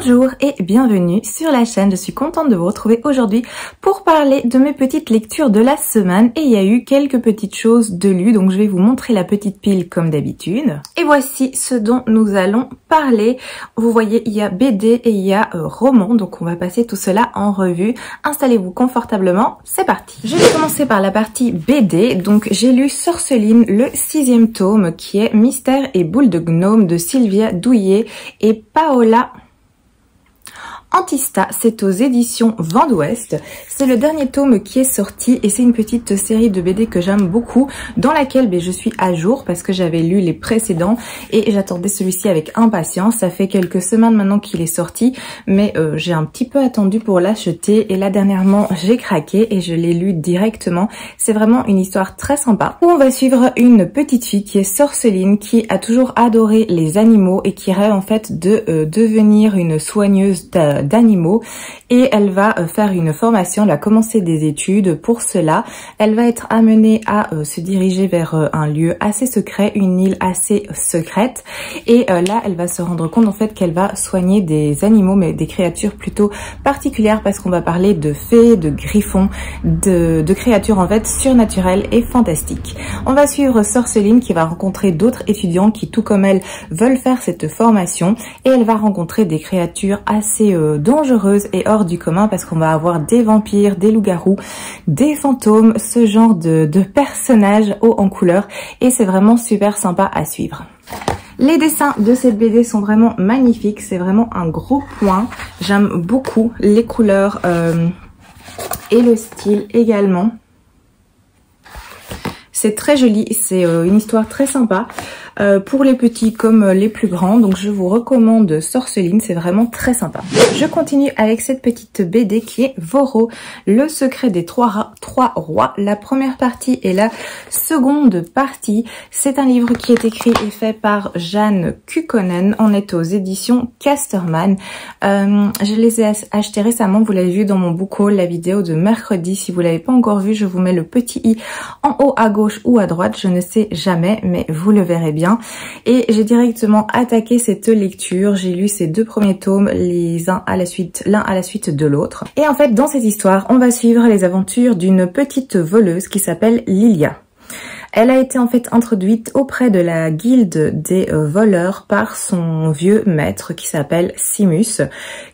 Bonjour et bienvenue sur la chaîne, je suis contente de vous retrouver aujourd'hui pour parler de mes petites lectures de la semaine et il y a eu quelques petites choses de lues, donc je vais vous montrer la petite pile comme d'habitude. Et voici ce dont nous allons parler. Vous voyez, il y a BD et il y a roman, donc on va passer tout cela en revue. Installez-vous confortablement, c'est parti. Je vais commencer par la partie BD, donc j'ai lu Sorceline, le 6e tome qui est Mystère et boule de gnome de Sylvia Douillet et Paola Antista, c'est aux éditions Vent d'Ouest. C'est le dernier tome qui est sorti et c'est une petite série de BD que j'aime beaucoup, dans laquelle je suis à jour parce que j'avais lu les précédents et j'attendais celui-ci avec impatience. Ça fait quelques semaines maintenant qu'il est sorti, mais j'ai un petit peu attendu pour l'acheter et là dernièrement j'ai craqué et je l'ai lu directement. C'est vraiment une histoire très sympa où on va suivre une petite fille qui est Sorceline, qui a toujours adoré les animaux et qui rêve en fait de devenir une soigneuse d'animaux et elle va faire une formation, elle va commencer des études. Pour cela, elle va être amenée à se diriger vers un lieu assez secret, une île assez secrète et là elle va se rendre compte en fait qu'elle va soigner des animaux, mais des créatures plutôt particulières parce qu'on va parler de fées, de griffons, de créatures en fait surnaturelles et fantastiques. On va suivre Sorceline qui va rencontrer d'autres étudiants qui tout comme elle veulent faire cette formation et elle va rencontrer des créatures assez dangereuses et hors du commun parce qu'on va avoir des vampires, des loups-garous, des fantômes, ce genre de personnages hauts en couleur et c'est vraiment super sympa à suivre. Les dessins de cette BD sont vraiment magnifiques, c'est vraiment un gros point. J'aime beaucoup les couleurs et le style également. C'est très joli, c'est une histoire très sympa pour les petits comme les plus grands. Donc je vous recommande Sorceline, c'est vraiment très sympa. Je continue avec cette petite BD qui est Voro, le secret des trois rois. La première partie et la seconde partie. C'est un livre qui est écrit et fait par Jeanne Kukkonen. On est aux éditions Casterman. Je les ai achetés récemment, vous l'avez vu dans mon book haul, la vidéo de mercredi. Si vous l'avez pas encore vu, je vous mets le petit i en haut à gauche ou à droite, je ne sais jamais, mais vous le verrez bien. Et j'ai directement attaqué cette lecture. J'ai lu ces deux premiers tomes, l'un à la suite de l'autre. Et en fait, dans cette histoire, on va suivre les aventures d'une petite voleuse qui s'appelle Lilia. Elle a été en fait introduite auprès de la guilde des voleurs par son vieux maître qui s'appelle Simus,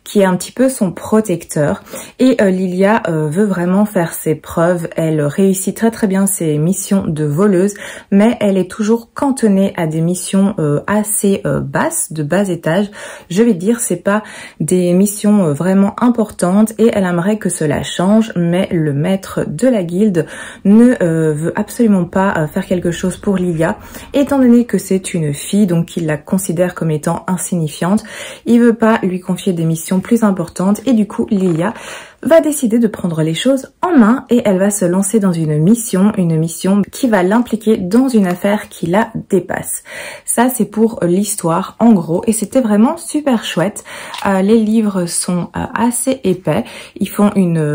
qui est un petit peu son protecteur. Et Lilia veut vraiment faire ses preuves. Elle réussit très bien ses missions de voleuse, mais elle est toujours cantonnée à des missions assez basses, de bas étage. Je vais dire, c'est pas des missions vraiment importantes et elle aimerait que cela change, mais le maître de la guilde ne veut absolument pas faire quelque chose pour Lilia, étant donné que c'est une fille, donc il la considère comme étant insignifiante. Il veut pas lui confier des missions plus importantes et du coup Lilia va décider de prendre les choses en main et elle va se lancer dans une mission qui va l'impliquer dans une affaire qui la dépasse. Ça c'est pour l'histoire en gros et c'était vraiment super chouette. Les livres sont assez épais, ils font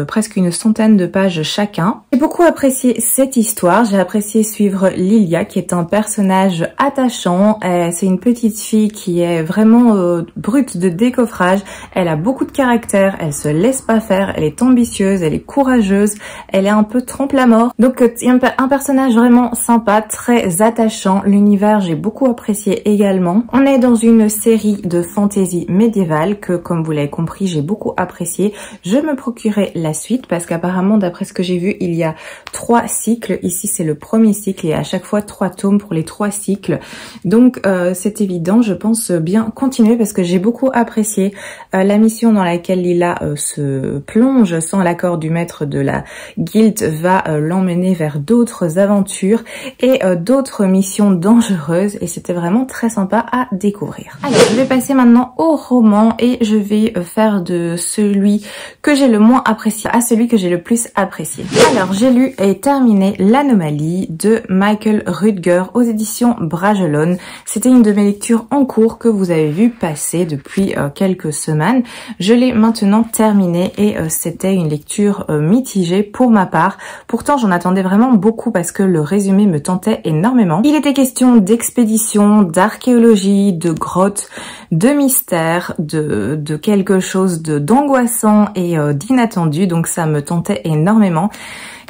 presque une centaine de pages chacun. J'ai beaucoup apprécié cette histoire, j'ai apprécié suivre Lilia qui est un personnage attachant. C'est une petite fille qui est vraiment brute de décoffrage, elle a beaucoup de caractère, elle se laisse pas faire, elle est ambitieuse, elle est courageuse, elle est un peu trompe-la-mort. Donc un personnage vraiment sympa, très attachant. L'univers, j'ai beaucoup apprécié également. On est dans une série de fantasy médiévale que, comme vous l'avez compris, j'ai beaucoup apprécié. Je me procurerai la suite parce qu'apparemment, d'après ce que j'ai vu, il y a 3 cycles. Ici, c'est le premier cycle et à chaque fois 3 tomes pour les 3 cycles. Donc, c'est évident, je pense bien continuer parce que j'ai beaucoup apprécié la mission dans laquelle Lila se plonge sans l'accord du maître de la guilde va l'emmener vers d'autres aventures et d'autres missions dangereuses et c'était vraiment très sympa à découvrir. Alors je vais passer maintenant au roman et je vais faire de celui que j'ai le moins apprécié à celui que j'ai le plus apprécié. Alors j'ai lu et terminé L'Anomalie de Michael Rudger aux éditions Bragelonne. C'était une de mes lectures en cours que vous avez vu passer depuis quelques semaines. Je l'ai maintenant terminée et c'était une lecture mitigée pour ma part. Pourtant, j'en attendais vraiment beaucoup parce que le résumé me tentait énormément. Il était question d'expédition, d'archéologie, de grottes, de mystère, de quelque chose d'angoissant et d'inattendu, donc ça me tentait énormément.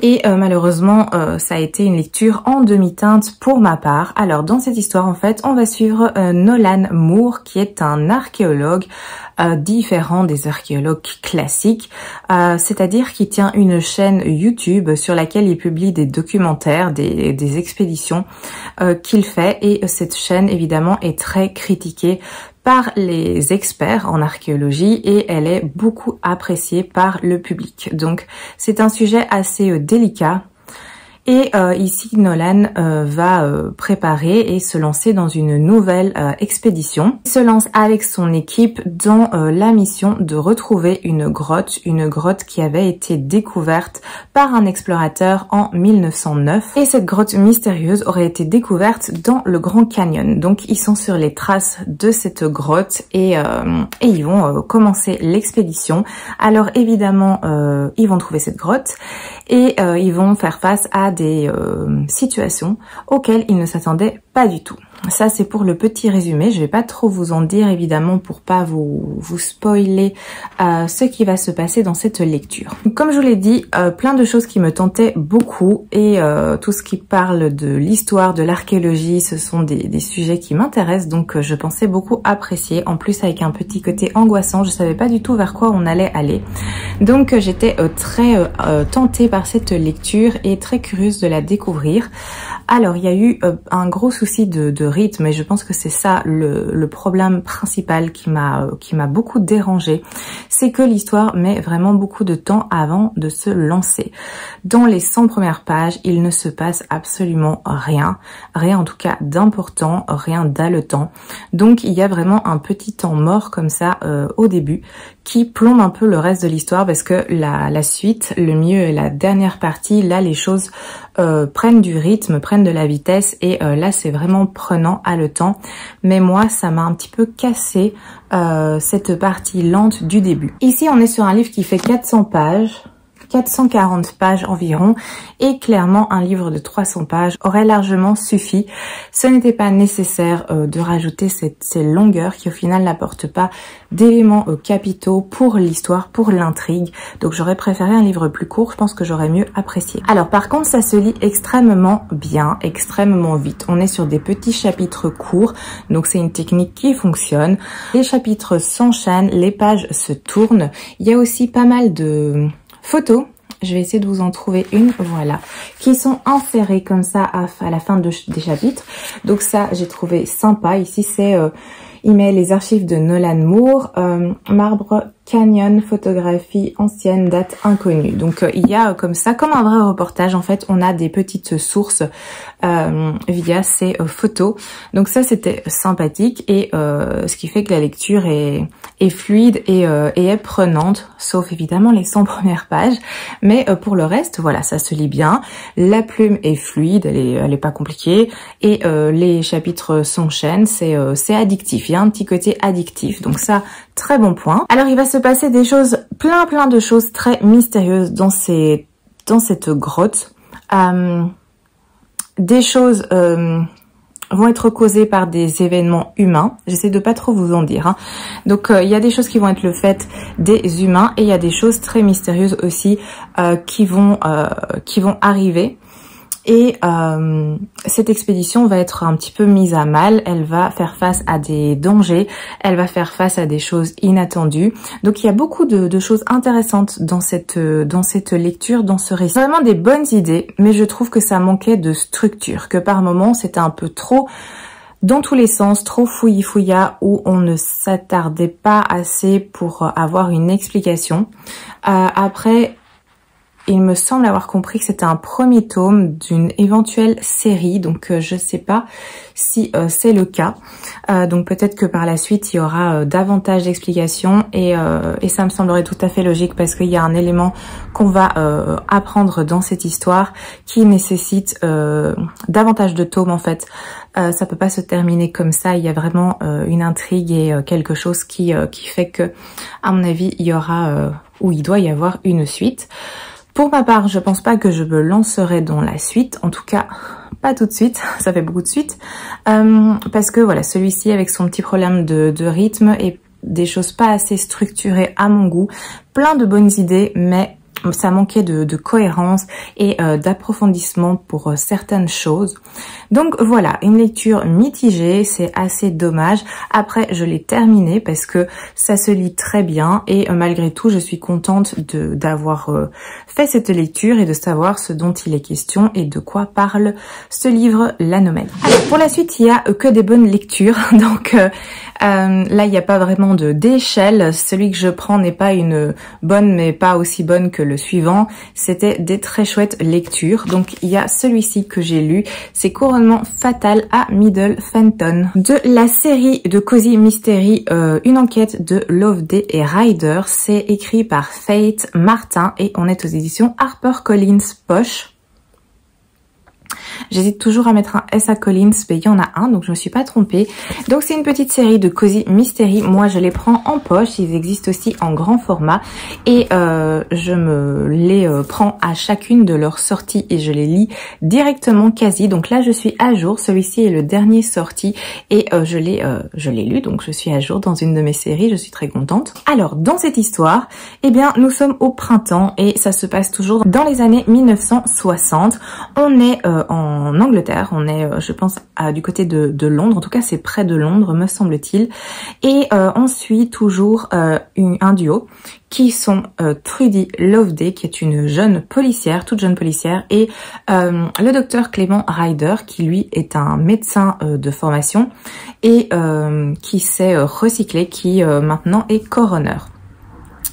Et malheureusement, ça a été une lecture en demi-teinte pour ma part. Alors dans cette histoire, en fait, on va suivre Nolan Moore, qui est un archéologue différent des archéologues classiques, c'est-à-dire qu'il tient une chaîne YouTube sur laquelle il publie des documentaires, des expéditions qu'il fait, et cette chaîne évidemment est très critiquée par les experts en archéologie et elle est beaucoup appréciée par le public. Donc c'est un sujet assez délicat. Et ici, Nolan va préparer et se lancer dans une nouvelle expédition. Il se lance avec son équipe dans la mission de retrouver une grotte qui avait été découverte par un explorateur en 1909. Et cette grotte mystérieuse aurait été découverte dans le Grand Canyon. Donc ils sont sur les traces de cette grotte et ils vont commencer l'expédition. Alors évidemment, ils vont trouver cette grotte et ils vont faire face à des situations auxquelles ils ne s'attendaient pas du tout. Ça, c'est pour le petit résumé. Je vais pas trop vous en dire, évidemment, pour pas vous spoiler ce qui va se passer dans cette lecture. Comme je vous l'ai dit, plein de choses qui me tentaient beaucoup et tout ce qui parle de l'histoire, de l'archéologie, ce sont des sujets qui m'intéressent, donc je pensais beaucoup apprécier. En plus, avec un petit côté angoissant, je savais pas du tout vers quoi on allait aller. Donc j'étais très tentée par cette lecture et très curieuse de la découvrir. Alors, il y a eu un gros souci de rythme et je pense que c'est ça le problème principal qui m'a beaucoup dérangée. C'est que l'histoire met vraiment beaucoup de temps avant de se lancer. Dans les 100 premières pages, il ne se passe absolument rien. Rien en tout cas d'important, rien d'haletant. Donc, il y a vraiment un petit temps mort comme ça au début qui plombe un peu le reste de l'histoire parce que la suite, le mieux est la dernière partie. Là, les choses prennent du rythme, prennent de la vitesse et là c'est vraiment prenant, haletant. Mais moi ça m'a un petit peu cassé cette partie lente du début. Ici on est sur un livre qui fait 400 pages. 440 pages environ et clairement un livre de 300 pages aurait largement suffi. Ce n'était pas nécessaire de rajouter ces longueurs qui au final n'apportent pas d'éléments capitaux pour l'histoire, pour l'intrigue. Donc j'aurais préféré un livre plus court, je pense que j'aurais mieux apprécié. Alors par contre ça se lit extrêmement bien, extrêmement vite. On est sur des petits chapitres courts, donc c'est une technique qui fonctionne. Les chapitres s'enchaînent, les pages se tournent. Il y a aussi pas mal de photos, je vais essayer de vous en trouver une, voilà, qui sont insérées comme ça à la fin des chapitres. Donc ça, j'ai trouvé sympa. Ici, c'est, il met les archives de Nolan Moore, Marbre Canyon, photographie ancienne, date inconnue. Donc il y a comme ça, comme un vrai reportage, en fait, on a des petites sources via ces photos. Donc ça, c'était sympathique et ce qui fait que la lecture est fluide et est prenante, sauf évidemment les 100 premières pages. Mais pour le reste, voilà, ça se lit bien. La plume est fluide, elle est pas compliquée et les chapitres s'enchaînent, c'est addictif. Il y a un petit côté addictif, donc ça, très bon point. Alors il va se passer des choses, plein de choses très mystérieuses dans cette grotte. Des choses vont être causées par des événements humains. J'essaie de pas trop vous en dire. Hein. Donc il y a des choses qui vont être le fait des humains et il y a des choses très mystérieuses aussi qui vont arriver. Et cette expédition va être un petit peu mise à mal, elle va faire face à des dangers, elle va faire face à des choses inattendues. Donc il y a beaucoup de choses intéressantes dans cette lecture, dans ce récit. Vraiment des bonnes idées, mais je trouve que ça manquait de structure, que par moments c'était un peu trop dans tous les sens, trop fouillis-fouillas, où on ne s'attardait pas assez pour avoir une explication. Après, il me semble avoir compris que c'était un premier tome d'une éventuelle série, donc je sais pas si c'est le cas. Donc peut-être que par la suite il y aura davantage d'explications et ça me semblerait tout à fait logique parce qu'il y a un élément qu'on va apprendre dans cette histoire qui nécessite davantage de tomes en fait. Ça peut pas se terminer comme ça, il y a vraiment une intrigue et quelque chose qui fait que, à mon avis, il y aura où il doit y avoir une suite. Pour ma part, je pense pas que je me lancerai dans la suite, en tout cas pas tout de suite, ça fait beaucoup de suite, parce que voilà, celui-ci avec son petit problème de rythme et des choses pas assez structurées à mon goût, plein de bonnes idées, mais ça manquait de cohérence et d'approfondissement pour certaines choses. Donc voilà, une lecture mitigée, c'est assez dommage. Après, je l'ai terminé parce que ça se lit très bien et malgré tout, je suis contente d'avoir fait cette lecture et de savoir ce dont il est question et de quoi parle ce livre, L'Anomale. Alors, pour la suite, il y a que des bonnes lectures, donc là, il n'y a pas vraiment d'échelle. Celui que je prends n'est pas une bonne, mais pas aussi bonne que le suivant. C'était des très chouettes lectures. Donc, il y a celui-ci que j'ai lu. C'est Couronnement fatal à Middle Fenton. De la série de Cozy Mystery, une enquête de Loveday et Ryder. C'est écrit par Faith Martin et on est aux éditions HarperCollins Poche. J'hésite toujours à mettre un S à Collins, mais il y en a un, donc je me suis pas trompée. Donc c'est une petite série de Cozy Mystery. Moi, je les prends en poche. Ils existent aussi en grand format. Et je me les prends à chacune de leurs sorties et je les lis directement quasi. Donc là, je suis à jour. Celui-ci est le dernier sorti et je l'ai lu. Donc je suis à jour dans une de mes séries. Je suis très contente. Alors, dans cette histoire, eh bien, nous sommes au printemps et ça se passe toujours dans les années 1960. On est en Angleterre, on est je pense du côté de Londres, en tout cas c'est près de Londres me semble-t-il, et on suit toujours un duo qui sont Trudy Loveday qui est une jeune policière, toute jeune policière, et le docteur Clément Ryder qui lui est un médecin de formation et qui s'est recyclé, qui maintenant est coroner.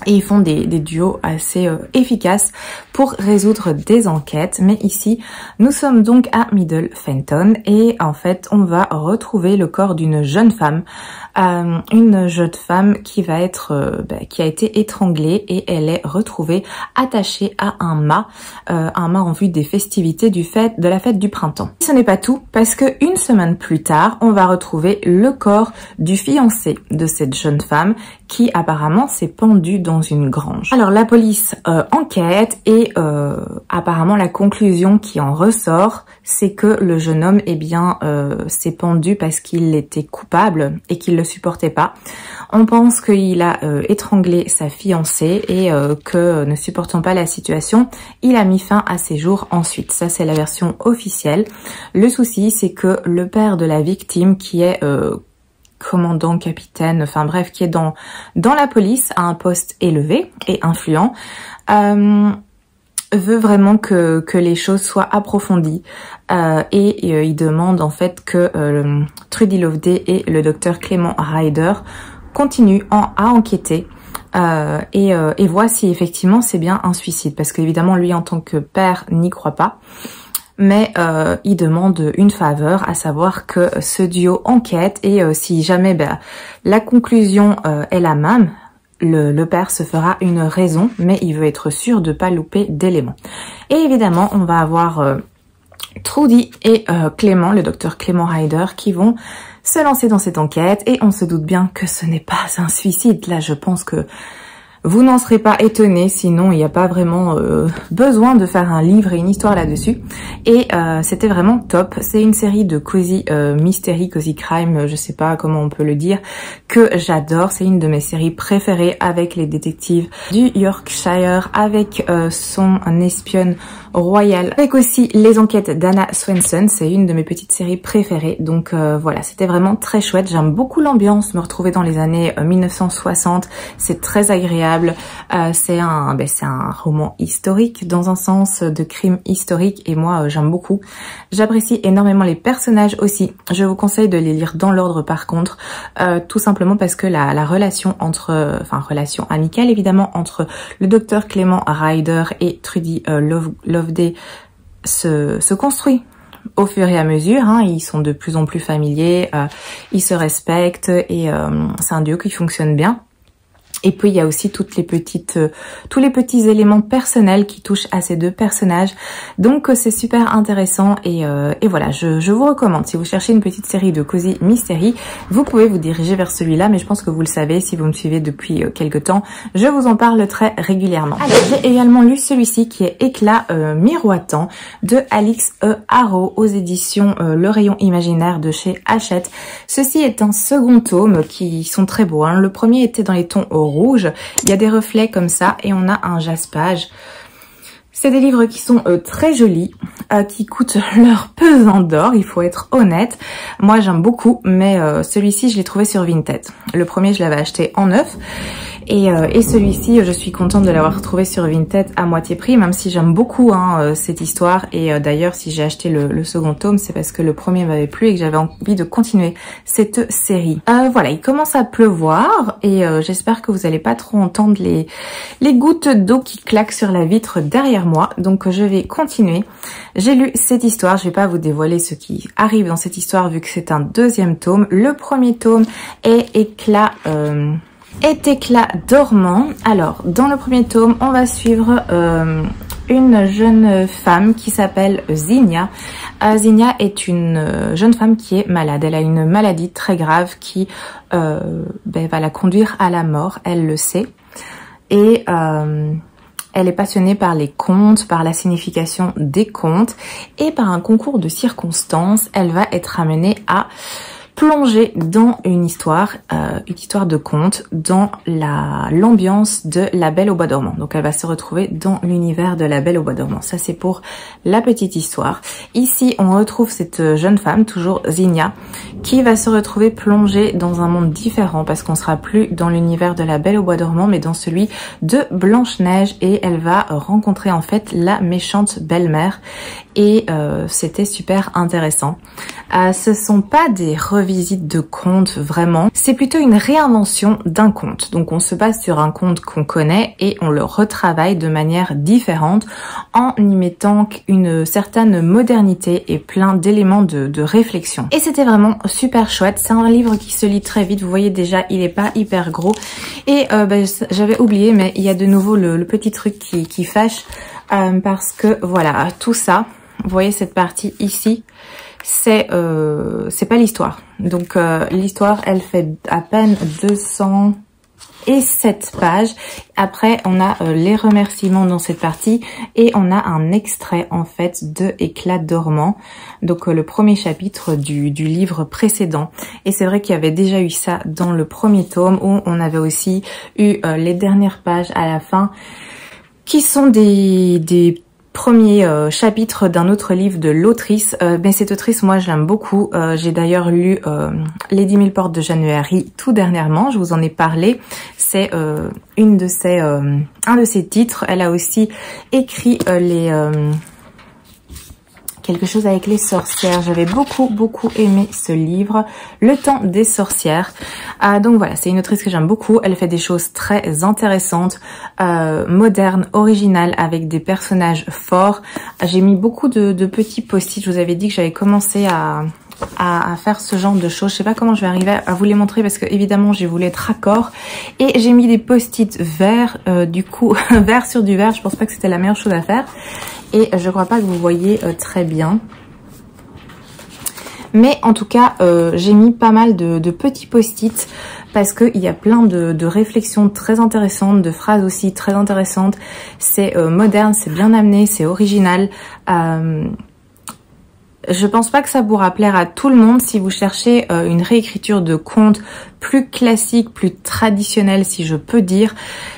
Et ils font des duos assez efficaces pour résoudre des enquêtes. Mais ici, nous sommes donc à Middle Fenton et en fait, on va retrouver le corps d'une jeune femme. Une jeune femme qui va être, qui a été étranglée et elle est retrouvée attachée à un mât en vue des festivités de la fête du printemps. Ce n'est pas tout parce que une semaine plus tard, on va retrouver le corps du fiancé de cette jeune femme qui apparemment s'est pendu dans une grange. Alors la police enquête et apparemment la conclusion qui en ressort, c'est que le jeune homme s'est pendu parce qu'il était coupable et qu'il le supportait pas. On pense qu'il a étranglé sa fiancée et que ne supportant pas la situation, il a mis fin à ses jours ensuite. Ça c'est la version officielle. Le souci c'est que le père de la victime qui est commandant, capitaine, enfin bref, qui est dans la police à un poste élevé et influent, veut vraiment que les choses soient approfondies et il demande en fait que Trudy Loveday et le docteur Clément Ryder continuent à enquêter et voient si effectivement c'est bien un suicide, parce qu'évidemment lui en tant que père n'y croit pas. Mais il demande une faveur, à savoir que ce duo enquête et si jamais la conclusion est la même, le père se fera une raison, mais il veut être sûr de pas louper d'éléments. Et évidemment, on va avoir Trudy et Clément, le docteur Clément Ryder, qui vont se lancer dans cette enquête et on se doute bien que ce n'est pas un suicide. Là, je pense que vous n'en serez pas étonnés, sinon il n'y a pas vraiment besoin de faire un livre et une histoire là-dessus. Et c'était vraiment top. C'est une série de Cozy Mystery, Cozy Crime, je sais pas comment on peut le dire, que j'adore. C'est une de mes séries préférées avec les détectives du Yorkshire, avec son espionne royale, avec aussi les enquêtes d'Anna Swenson. C'est une de mes petites séries préférées. Donc voilà, c'était vraiment très chouette. J'aime beaucoup l'ambiance, me retrouver dans les années 1960. C'est très agréable. C'est un roman historique dans un sens, de crime historique, et moi j'aime beaucoup. J'apprécie énormément les personnages aussi. Je vous conseille de les lire dans l'ordre par contre, tout simplement parce que la relation relation amicale évidemment entre le docteur Clément Ryder et Trudy Loveday se construit au fur et à mesure, hein. Ils sont de plus en plus familiers, ils se respectent et c'est un duo qui fonctionne bien. Et puis il y a aussi tous les petits éléments personnels qui touchent à ces deux personnages. Donc c'est super intéressant et voilà, je vous recommande. Si vous cherchez une petite série de Cozy Mystery, vous pouvez vous diriger vers celui-là, mais je pense que vous le savez si vous me suivez depuis quelques temps. Je vous en parle très régulièrement. Alors j'ai également lu celui-ci qui est Éclat miroitant de Alix E. Harrow aux éditions Le Rayon Imaginaire de chez Hachette. Ceci est un second tome qui sont très beaux, hein. Le premier était dans les tons rouge, il y a des reflets comme ça et on a un jaspage. C'est des livres qui sont très jolis, qui coûtent leur pesant d'or, il faut être honnête. Moi j'aime beaucoup, mais celui-ci je l'ai trouvé sur Vinted. Le premier je l'avais acheté en neuf. Et celui-ci, je suis contente de l'avoir trouvé sur Vinted à moitié prix, même si j'aime beaucoup cette histoire. Et d'ailleurs, si j'ai acheté le second tome, c'est parce que le premier m'avait plu et que j'avais envie de continuer cette série. Voilà, il commence à pleuvoir et j'espère que vous n'allez pas trop entendre les gouttes d'eau qui claquent sur la vitre derrière moi. Donc je vais continuer. J'ai lu cette histoire, je vais pas vous dévoiler ce qui arrive dans cette histoire vu que c'est un deuxième tome. Le premier tome est Éclat dormant. Alors, dans le premier tome, on va suivre une jeune femme qui s'appelle Zinnia. Zinnia est une jeune femme qui est malade. Elle a une maladie très grave qui va la conduire à la mort, elle le sait. Et elle est passionnée par les contes, par la signification des contes et par un concours de circonstances, elle va être amenée à plonger dans une histoire de conte, dans l'ambiance de La Belle au Bois dormant. Donc elle va se retrouver dans l'univers de La Belle au Bois dormant. Ça c'est pour la petite histoire. Ici on retrouve cette jeune femme, toujours Zinnia, qui va se retrouver plongée dans un monde différent parce qu'on sera plus dans l'univers de La Belle au Bois dormant mais dans celui de Blanche-Neige et elle va rencontrer en fait la méchante belle-mère et c'était super intéressant. Ce sont pas des revisites de contes vraiment, c'est plutôt une réinvention d'un conte. Donc on se base sur un conte qu'on connaît et on le retravaille de manière différente en y mettant une certaine modernité et plein d'éléments de réflexion. Et c'était vraiment super chouette, c'est un livre qui se lit très vite, vous voyez déjà il est pas hyper gros et j'avais oublié mais il y a de nouveau le petit truc qui fâche parce que voilà tout ça, vous voyez cette partie ici, c'est pas l'histoire. Donc l'histoire elle fait à peine 207 pages. Après on a les remerciements dans cette partie et on a un extrait en fait de Éclat dormant. Donc le premier chapitre du livre précédent. Et c'est vrai qu'il y avait déjà eu ça dans le premier tome où on avait aussi eu les dernières pages à la fin qui sont des premier chapitre d'un autre livre de l'autrice. Mais cette autrice, moi, je l'aime beaucoup. J'ai d'ailleurs lu Les 10 000 portes de January tout dernièrement. Je vous en ai parlé. C'est un de ses titres. Elle a aussi écrit quelque chose avec les sorcières. J'avais beaucoup aimé ce livre, Le temps des sorcières. Donc voilà, c'est une autrice que j'aime beaucoup. Elle fait des choses très intéressantes, modernes, originales, avec des personnages forts. J'ai mis beaucoup de petits post-it. Je vous avais dit que j'avais commencé à faire ce genre de choses. Je sais pas comment je vais arriver à vous les montrer parce que évidemment j'ai voulu être raccord et j'ai mis des post-it verts, du coup vert sur du vert. Je pense pas que c'était la meilleure chose à faire et je crois pas que vous voyez très bien. Mais en tout cas, j'ai mis pas mal de petits post-it parce qu'il y a plein de réflexions très intéressantes, de phrases aussi très intéressantes. C'est moderne, c'est bien amené, c'est original. Je pense pas que ça pourra plaire à tout le monde. Si vous cherchez une réécriture de contes plus classique, plus traditionnelle si je peux dire,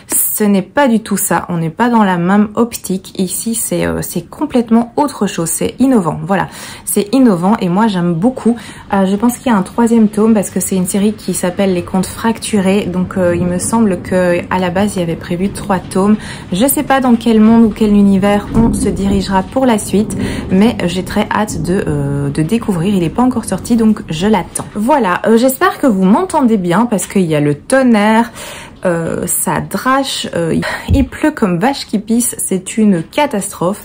ce n'est pas du tout ça. On n'est pas dans la même optique. Ici, c'est complètement autre chose. C'est innovant. Voilà, c'est innovant et moi j'aime beaucoup. Je pense qu'il y a un troisième tome parce que c'est une série qui s'appelle Les Contes Fracturés. Donc il me semble que à la base il y avait prévu 3 tomes. Je sais pas dans quel monde ou quel univers on se dirigera pour la suite, mais j'ai très hâte de découvrir. Il n'est pas encore sorti donc je l'attends. Voilà, j'espère que vous m'entendez bien parce qu'il y a le tonnerre. Ça drache, il pleut comme vache qui pisse, c'est une catastrophe.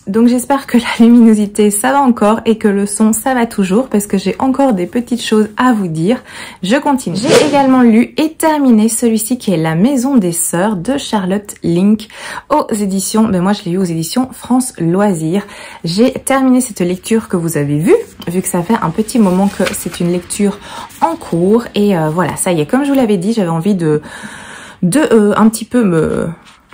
Donc j'espère que la luminosité ça va encore et que le son ça va toujours parce que j'ai encore des petites choses à vous dire. Je continue. J'ai également lu et terminé celui-ci qui est La Maison des Sœurs de Charlotte Link aux éditions, moi je l'ai eu aux éditions France Loisirs. J'ai terminé cette lecture que vous avez vue, vu que ça fait un petit moment que c'est une lecture en cours et voilà, ça y est, comme je vous l'avais dit, j'avais envie de un petit peu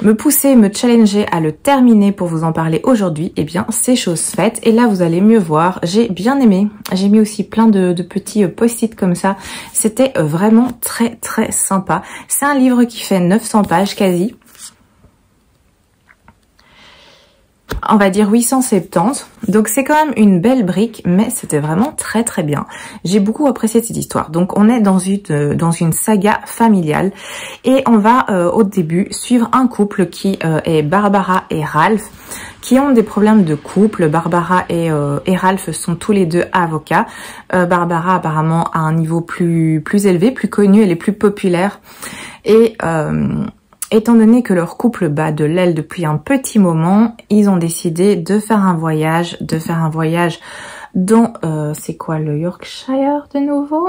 me pousser, me challenger à le terminer pour vous en parler aujourd'hui. Eh bien, c'est chose faite. Et là, vous allez mieux voir. J'ai bien aimé. J'ai mis aussi plein de petits post-it comme ça. C'était vraiment très, très sympa. C'est un livre qui fait 900 pages quasi. On va dire 870, donc c'est quand même une belle brique, mais c'était vraiment très très bien. J'ai beaucoup apprécié cette histoire. Donc on est dans une saga familiale et on va au début suivre un couple qui est Barbara et Ralph, qui ont des problèmes de couple. Barbara et Ralph sont tous les deux avocats. Barbara apparemment à un niveau plus élevé, plus connu, elle est plus populaire et étant donné que leur couple bat de l'aile depuis un petit moment, ils ont décidé de faire un voyage, dans, c'est quoi, le Yorkshire de nouveau?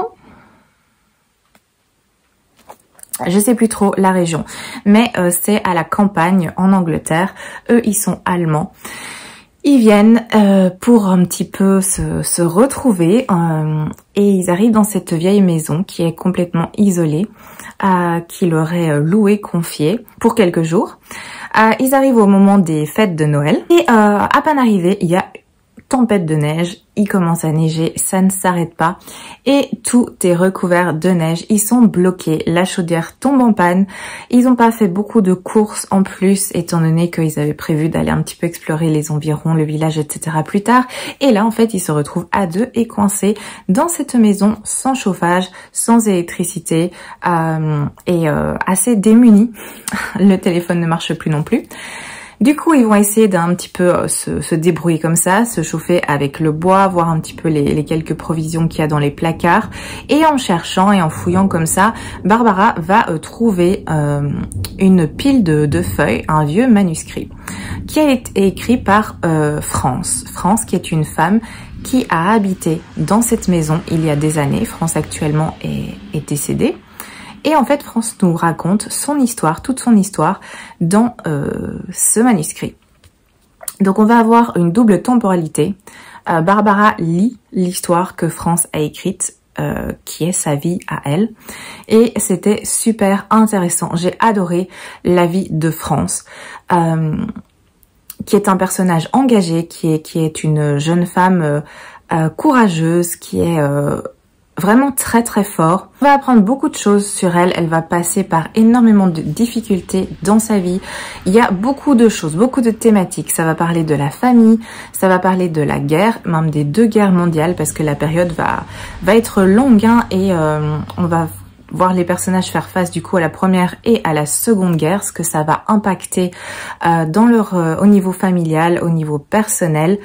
Je sais plus trop la région, mais c'est à la campagne en Angleterre. Eux, ils sont allemands. Ils viennent pour un petit peu se retrouver et ils arrivent dans cette vieille maison qui est complètement isolée, qui leur est louée, confiée pour quelques jours. Ils arrivent au moment des fêtes de Noël et à peine arrivés, il y a tempête de neige, il commence à neiger, ça ne s'arrête pas et tout est recouvert de neige, ils sont bloqués, la chaudière tombe en panne, ils n'ont pas fait beaucoup de courses en plus étant donné qu'ils avaient prévu d'aller un petit peu explorer les environs, le village, etc. plus tard et là en fait ils se retrouvent à deux et coincés dans cette maison sans chauffage, sans électricité et assez démunis, le téléphone ne marche plus non plus. Du coup, ils vont essayer d'un petit peu se débrouiller comme ça, se chauffer avec le bois, voir un petit peu les quelques provisions qu'il y a dans les placards. Et en cherchant et en fouillant comme ça, Barbara va trouver une pile de feuilles, un vieux manuscrit, qui a été écrit par France. France, qui est une femme qui a habité dans cette maison il y a des années. France actuellement est décédée. Et en fait, France nous raconte son histoire, toute son histoire, dans ce manuscrit. Donc on va avoir une double temporalité. Barbara lit l'histoire que France a écrite, qui est sa vie à elle. Et c'était super intéressant. J'ai adoré la vie de France, qui est un personnage engagé, qui est une jeune femme courageuse, qui est... vraiment très très fort. On va apprendre beaucoup de choses sur elle. Elle va passer par énormément de difficultés dans sa vie. Il y a beaucoup de choses, beaucoup de thématiques. Ça va parler de la famille, ça va parler de la guerre, même des deux guerres mondiales parce que la période va être longue hein, et on va voir les personnages faire face du coup à la première et à la seconde guerre, ce que ça va impacter dans au niveau familial, au niveau personnel.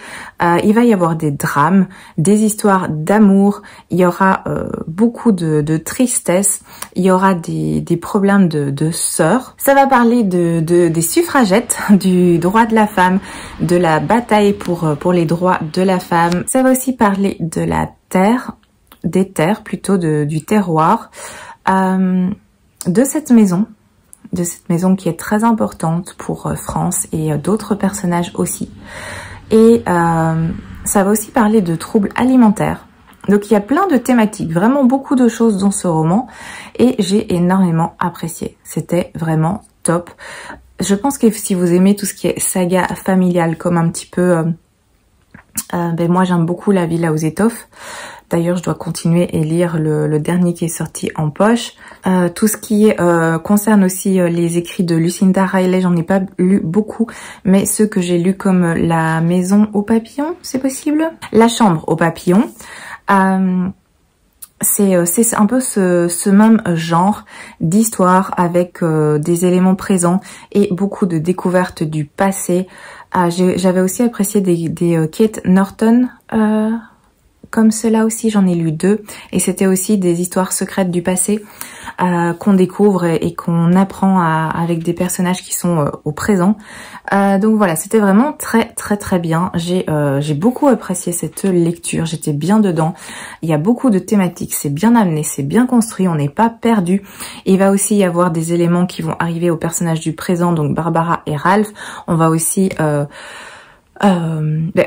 Il va y avoir des drames, des histoires d'amour, il y aura beaucoup de tristesse, il y aura des problèmes de sœurs. Ça va parler des suffragettes, du droit de la femme, de la bataille pour les droits de la femme. Ça va aussi parler de la terre, des terres plutôt, du terroir, de cette maison qui est très importante pour France et d'autres personnages aussi. Et ça va aussi parler de troubles alimentaires. Donc il y a plein de thématiques, vraiment beaucoup de choses dans ce roman et j'ai énormément apprécié. C'était vraiment top. Je pense que si vous aimez tout ce qui est saga familiale comme un petit peu... moi j'aime beaucoup La Villa aux étoffes. D'ailleurs, je dois continuer et lire le dernier qui est sorti en poche. Tout ce qui concerne aussi les écrits de Lucinda Riley, j'en ai pas lu beaucoup, mais ceux que j'ai lus comme La Maison aux papillons, c'est possible? La Chambre aux papillons. C'est un peu ce même genre d'histoire avec des éléments présents et beaucoup de découvertes du passé. J'avais aussi apprécié des Kate Norton comme cela aussi, j'en ai lu 2 et c'était aussi des histoires secrètes du passé qu'on découvre et qu'on apprend avec des personnages qui sont au présent. Donc voilà, c'était vraiment très bien. J'ai beaucoup apprécié cette lecture, j'étais bien dedans. Il y a beaucoup de thématiques, c'est bien amené, c'est bien construit, on n'est pas perdu. Il va aussi y avoir des éléments qui vont arriver aux personnages du présent, donc Barbara et Ralph. On va aussi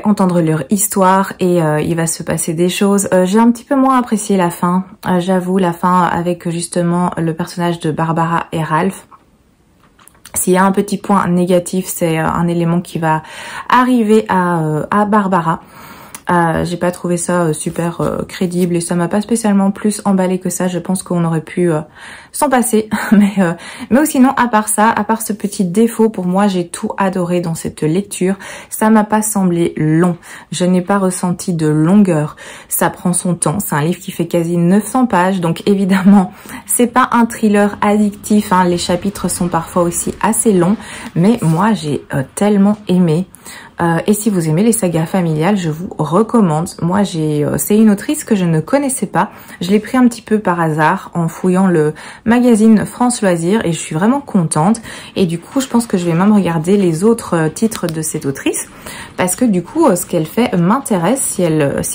entendre leur histoire et il va se passer des choses. J'ai un petit peu moins apprécié la fin, j'avoue, la fin avec justement le personnage de Barbara et Ralph. S'il y a un petit point négatif, c'est un élément qui va arriver à Barbara. J'ai pas trouvé ça super crédible et ça m'a pas spécialement plus emballé que ça. Je pense qu'on aurait pu s'en passer. mais sinon, à part ça, à part ce petit défaut, pour moi, j'ai tout adoré dans cette lecture. Ça m'a pas semblé long. Je n'ai pas ressenti de longueur. Ça prend son temps. C'est un livre qui fait quasi 900 pages. Donc évidemment, c'est pas un thriller addictif, hein. Les chapitres sont parfois aussi assez longs. Mais moi, j'ai tellement aimé. Et si vous aimez les sagas familiales, je vous recommande. Moi, c'est une autrice que je ne connaissais pas. Je l'ai pris un petit peu par hasard en fouillant le magazine France Loisirs et je suis vraiment contente. Et du coup, je pense que je vais même regarder les autres titres de cette autrice parce que du coup, ce qu'elle fait m'intéresse. Si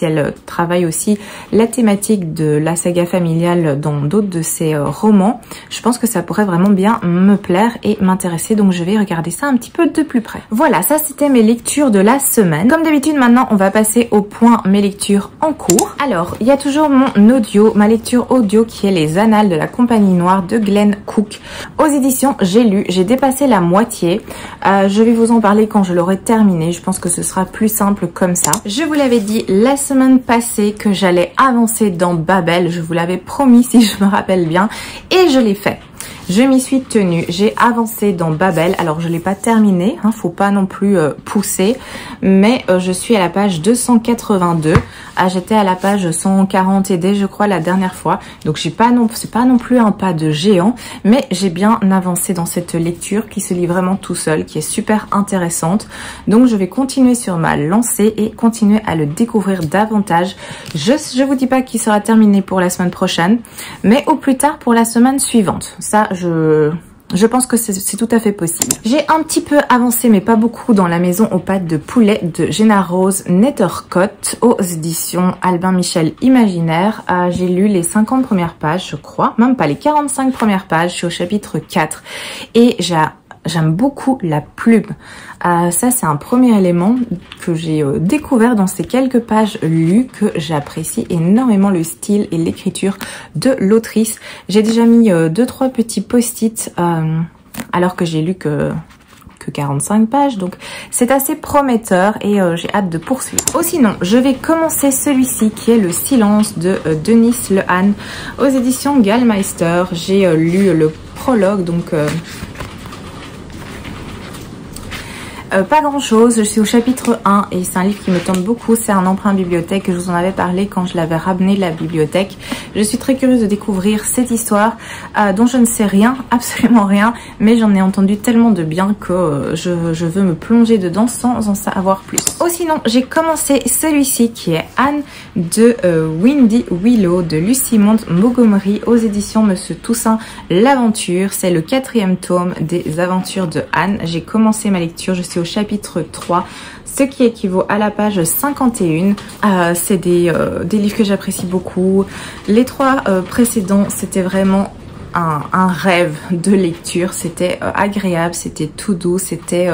elle travaille aussi la thématique de la saga familiale dans d'autres de ses romans, je pense que ça pourrait vraiment bien me plaire et m'intéresser. Donc, je vais regarder ça un petit peu de plus près. Voilà, ça c'était mes lectures de la semaine. Comme d'habitude, maintenant on va passer au point mes lectures en cours. Alors, il y a toujours mon audio, ma lecture audio qui est Les Annales de la Compagnie Noire de Glenn Cook. Aux éditions J'ai lu, j'ai dépassé la moitié. Je vais vous en parler quand je l'aurai terminé. Je pense que ce sera plus simple comme ça. Je vous l'avais dit la semaine passée que j'allais avancer dans Babel. Je vous l'avais promis si je me rappelle bien et je l'ai fait. Je m'y suis tenue, j'ai avancé dans Babel, alors je l'ai pas terminé, hein, faut pas non plus pousser, mais je suis à la page 282, j'étais à la page 140 aidée je crois la dernière fois, donc c'est pas non plus un pas de géant, mais j'ai bien avancé dans cette lecture qui se lit vraiment tout seul, qui est super intéressante, donc je vais continuer sur ma lancée et continuer à le découvrir davantage. Je vous dis pas qu'il sera terminé pour la semaine prochaine, mais au plus tard pour la semaine suivante. Ça, je pense que c'est tout à fait possible. J'ai un petit peu avancé, mais pas beaucoup, dans La Maison aux pattes de poulet de Jenna Rose Nettercott aux éditions Albin Michel Imaginaire. J'ai lu les 50 premières pages, je crois, même pas les 45 premières pages, je suis au chapitre 4 et j'aime beaucoup la plume. Ça, c'est un premier élément que j'ai découvert dans ces quelques pages lues, que j'apprécie énormément le style et l'écriture de l'autrice. J'ai déjà mis 2-3 petits post-it alors que j'ai lu que 45 pages, donc c'est assez prometteur et j'ai hâte de poursuivre. Oh, sinon, je vais commencer celui-ci qui est Le Silence de Denis Lehane aux éditions Gallmeister. J'ai lu le prologue, donc pas grand chose, je suis au chapitre 1 et c'est un livre qui me tente beaucoup, c'est un emprunt bibliothèque, je vous en avais parlé quand je l'avais ramené de la bibliothèque. Je suis très curieuse de découvrir cette histoire dont je ne sais rien, absolument rien, mais j'en ai entendu tellement de bien que je veux me plonger dedans sans en savoir plus. Oh, sinon, j'ai commencé celui-ci qui est Anne de Windy Willow de Lucy Montgomery aux éditions Monsieur Toussaint L'Aventure. C'est le 4e tome des aventures de Anne. J'ai commencé ma lecture, je suis au chapitre 3, ce qui équivaut à la page 51. C'est des livres que j'apprécie beaucoup. Les 3 précédents, c'était vraiment un rêve de lecture, c'était agréable, c'était tout doux, c'était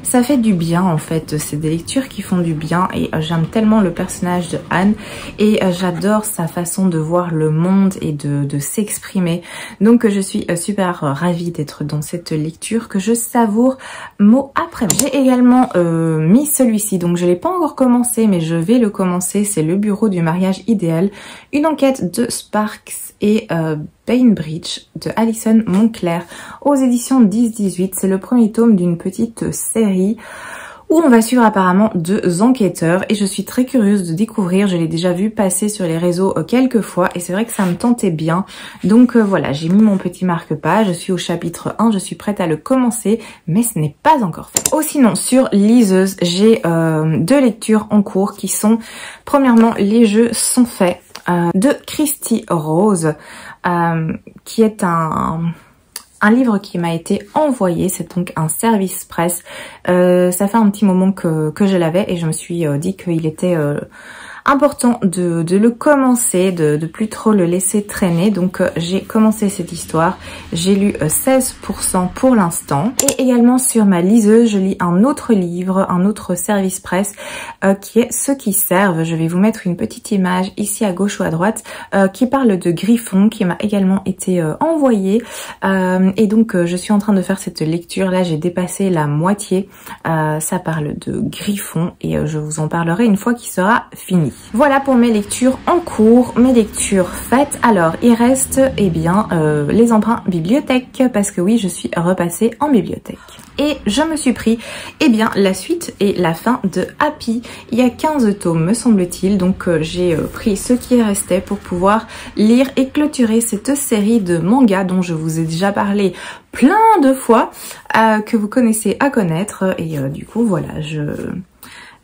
ça fait du bien en fait, c'est des lectures qui font du bien et j'aime tellement le personnage de Anne et j'adore sa façon de voir le monde et de s'exprimer, donc je suis super ravie d'être dans cette lecture que je savoure mot après mot. J'ai également mis celui-ci, donc je l'ai pas encore commencé mais je vais le commencer, c'est Le Bureau du mariage idéal, une enquête de Sparks et Bainbridge de Alison Moncler aux éditions 10-18. C'est le premier tome d'une petite série où on va suivre apparemment deux enquêteurs et je suis très curieuse de découvrir. Je l'ai déjà vu passer sur les réseaux quelques fois et c'est vrai que ça me tentait bien. Donc voilà, j'ai mis mon petit marque-page, je suis au chapitre 1, je suis prête à le commencer, mais ce n'est pas encore fait. Oh, sinon, sur Liseuse, j'ai deux lectures en cours qui sont, premièrement, Les jeux sont faits de Christy Rose, qui est un livre qui m'a été envoyé, c'est donc un service presse. Ça fait un petit moment que je l'avais et je me suis dit qu'il était important de le commencer, de plus trop le laisser traîner. Donc j'ai commencé cette histoire, j'ai lu 16% pour l'instant. Et également sur ma liseuse, je lis un autre livre, un autre service presse qui est Ceux qui servent. Je vais vous mettre une petite image ici à gauche ou à droite qui parle de Griffon, qui m'a également été envoyé. Et donc je suis en train de faire cette lecture. Là j'ai dépassé la moitié. Ça parle de Griffon et je vous en parlerai une fois qu'il sera fini. Voilà pour mes lectures en cours, mes lectures faites. Alors, il reste les emprunts bibliothèque parce que oui, je suis repassée en bibliothèque. Et je me suis pris la suite et la fin de Happy. Il y a 15 tomes me semble-t-il, donc j'ai pris ce qui restait pour pouvoir lire et clôturer cette série de mangas dont je vous ai déjà parlé plein de fois, que vous connaissez à connaître. Et du coup voilà,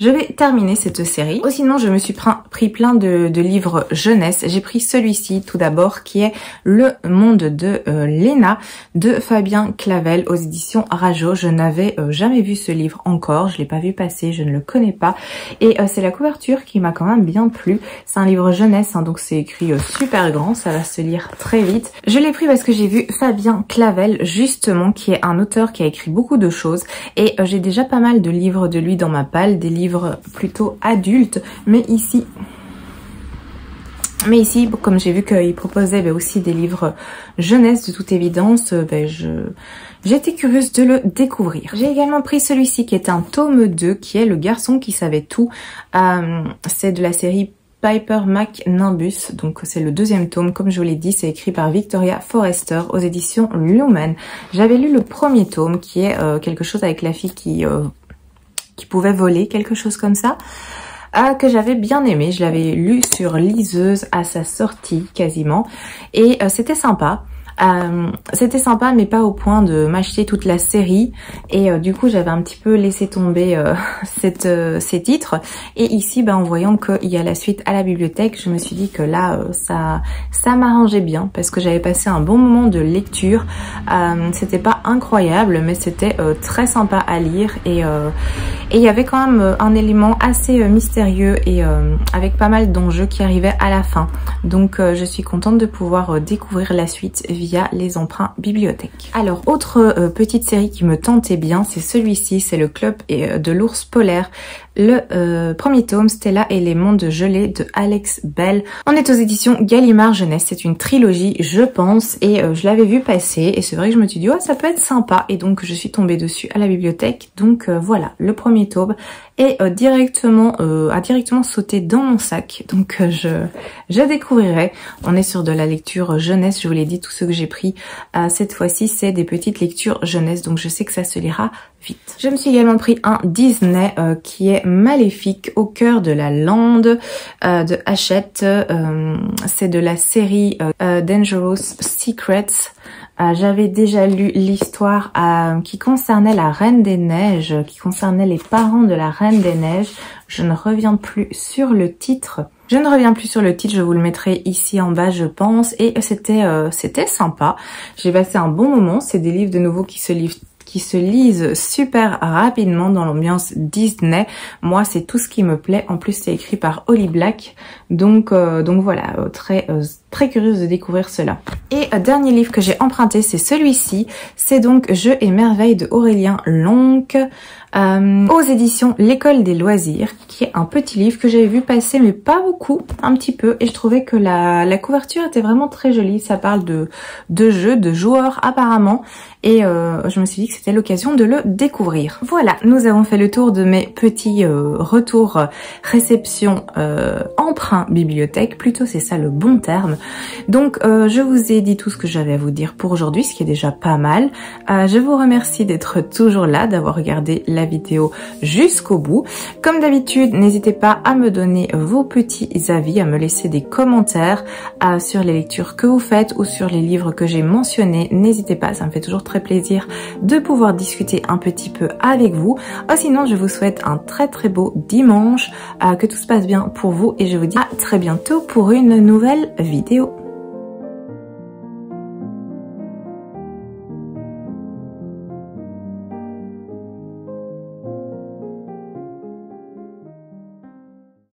je vais terminer cette série. Oh, sinon, je me suis pris plein de livres jeunesse. J'ai pris celui-ci tout d'abord qui est Le monde de Léna de Fabien Clavel aux éditions Rajo. Je n'avais jamais vu ce livre encore. Je l'ai pas vu passer, je ne le connais pas. Et c'est la couverture qui m'a quand même bien plu. C'est un livre jeunesse, hein, donc c'est écrit super grand. Ça va se lire très vite. Je l'ai pris parce que j'ai vu Fabien Clavel justement, qui est un auteur qui a écrit beaucoup de choses. Et j'ai déjà pas mal de livres de lui dans ma palle, des livres plutôt adultes, mais ici, comme j'ai vu qu'il proposait aussi des livres jeunesse de toute évidence, j'étais curieuse de le découvrir. J'ai également pris celui-ci qui est un tome 2, qui est Le garçon qui savait tout. C'est de la série Piper McNimbus, donc c'est le deuxième tome, comme je vous l'ai dit, c'est écrit par Victoria Forrester aux éditions Lumen. J'avais lu le premier tome qui est quelque chose avec la fille qui pouvait voler, quelque chose comme ça, que j'avais bien aimé. Je l'avais lu sur liseuse à sa sortie quasiment et c'était sympa. C'était sympa mais pas au point de m'acheter toute la série et du coup j'avais un petit peu laissé tomber ces titres et ici en voyant qu'il y a la suite à la bibliothèque, je me suis dit que là ça m'arrangeait bien parce que j'avais passé un bon moment de lecture. C'était pas incroyable mais c'était très sympa à lire et il y avait quand même un élément assez mystérieux et avec pas mal d'enjeux qui arrivaient à la fin, donc je suis contente de pouvoir découvrir la suite via les emprunts bibliothèque. Alors autre petite série qui me tentait bien, c'est celui-ci, c'est le club de l'ours polaire. Le premier tome, Stella et les mondes gelés de Alex Bell. On est aux éditions Gallimard Jeunesse, c'est une trilogie je pense et je l'avais vu passer et c'est vrai que je me suis dit oh ça peut être sympa et donc je suis tombée dessus à la bibliothèque. Donc voilà, le premier tome est a directement sauté dans mon sac, donc je découvrirai. On est sur de la lecture jeunesse, je vous l'ai dit, tout ce que j'ai pris cette fois-ci c'est des petites lectures jeunesse, donc je sais que ça se lira vite. Je me suis également pris un Disney qui est Maléfique au cœur de la lande de Hachette. C'est de la série Dangerous Secrets. J'avais déjà lu l'histoire qui concernait la Reine des Neiges, qui concernait les parents de la Reine des Neiges. Je ne reviens plus sur le titre. Je vous le mettrai ici en bas je pense. Et c'était sympa. J'ai passé un bon moment. C'est des livres de nouveau qui se lisent super rapidement dans l'ambiance Disney. Moi, c'est tout ce qui me plaît. En plus, c'est écrit par Holly Black. Donc voilà, très curieuse de découvrir cela. Et dernier livre que j'ai emprunté, c'est celui-ci. C'est donc Jeux et merveilles de Aurélien Lonck. Aux éditions L'École des loisirs, qui est un petit livre que j'avais vu passer mais pas beaucoup, un petit peu, et je trouvais que la couverture était vraiment très jolie. Ça parle de jeux, de joueurs apparemment, et je me suis dit que c'était l'occasion de le découvrir. Voilà, nous avons fait le tour de mes petits retours réception emprunt bibliothèque, plutôt c'est ça le bon terme. Donc je vous ai dit tout ce que j'avais à vous dire pour aujourd'hui, ce qui est déjà pas mal. Je vous remercie d'être toujours là, d'avoir regardé la vidéo jusqu'au bout. Comme d'habitude, n'hésitez pas à me donner vos petits avis, à me laisser des commentaires sur les lectures que vous faites ou sur les livres que j'ai mentionnés. N'hésitez pas, ça me fait toujours très plaisir de pouvoir discuter un petit peu avec vous. Sinon, je vous souhaite un très beau dimanche, que tout se passe bien pour vous et je vous dis à très bientôt pour une nouvelle vidéo.